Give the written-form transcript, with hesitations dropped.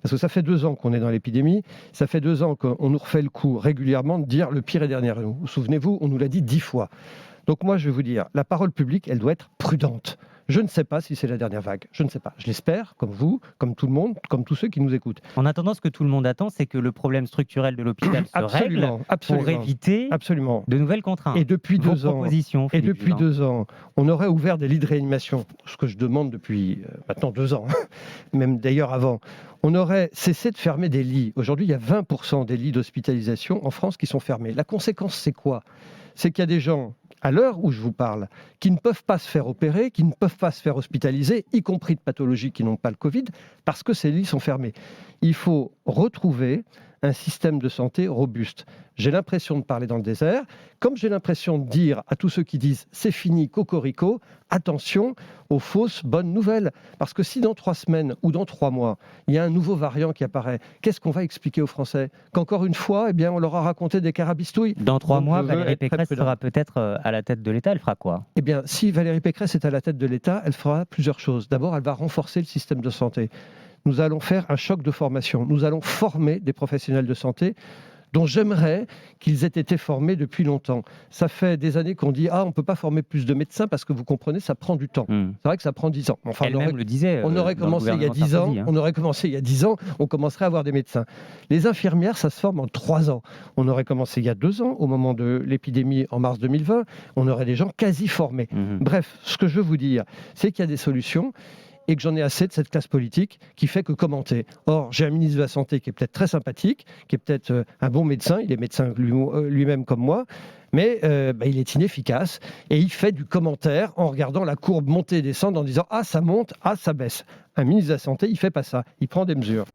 Parce que ça fait 2 ans qu'on est dans l'épidémie, ça fait 2 ans qu'on nous refait le coup régulièrement de dire le pire est derrière nous. Souvenez-vous, on nous l'a dit 10 fois. Donc moi, je vais vous dire, la parole publique, elle doit être prudente. Je ne sais pas si c'est la dernière vague. Je ne sais pas. Je l'espère, comme vous, comme tout le monde, comme tous ceux qui nous écoutent. En attendant, ce que tout le monde attend, c'est que le problème structurel de l'hôpital se règle pour éviter de nouvelles contraintes. Et depuis Vos 2 ans, propositions, et Philippe depuis Juvin. 2 ans, on aurait ouvert des lits de réanimation, ce que je demande depuis maintenant 2 ans, même d'ailleurs avant. On aurait cessé de fermer des lits. Aujourd'hui, il y a 20% des lits d'hospitalisation en France qui sont fermés. La conséquence, c'est quoi ? C'est qu'il y a des gens, à l'heure où je vous parle, qui ne peuvent pas se faire opérer, qui ne peuvent pas se faire hospitaliser, y compris de pathologies qui n'ont pas le Covid, parce que ces lits sont fermés. Il faut retrouver un système de santé robuste. J'ai l'impression de parler dans le désert, comme j'ai l'impression de dire à tous ceux qui disent « c'est fini, cocorico », attention aux fausses bonnes nouvelles. Parce que si dans 3 semaines ou dans 3 mois, il y a un nouveau variant qui apparaît, qu'est-ce qu'on va expliquer aux Français ? Qu'encore une fois, eh bien, on leur a raconté des carabistouilles. Dans 3 Donc, mois, je veux Valérie être très Pécresse prudent. sera peut-être à la tête de l'État. Elle fera quoi ? Eh bien, si Valérie Pécresse est à la tête de l'État, elle fera plusieurs choses. D'abord, elle va renforcer le système de santé. Nous allons faire un choc de formation. Nous allons former des professionnels de santé dont j'aimerais qu'ils aient été formés depuis longtemps. Ça fait des années qu'on dit « Ah, on ne peut pas former plus de médecins parce que vous comprenez, ça prend du temps. C'est vrai que ça prend 10 ans. Enfin, Elle-même le disait. on aurait commencé il y a 10 ans. On aurait commencé il y a 10 ans, on commencerait à avoir des médecins. Les infirmières, ça se forme en 3 ans. On aurait commencé il y a 2 ans, au moment de l'épidémie en mars 2020. On aurait des gens quasi formés. Bref, ce que je veux vous dire, c'est qu'il y a des solutions et que j'en ai assez de cette classe politique qui fait que commenter. Or, j'ai un ministre de la Santé qui est peut-être très sympathique, qui est peut-être un bon médecin, il est médecin lui-même comme moi, mais il est inefficace et il fait du commentaire en regardant la courbe monter et descendre en disant « Ah, ça monte, ah, ça baisse ». Un ministre de la Santé, il ne fait pas ça, il prend des mesures.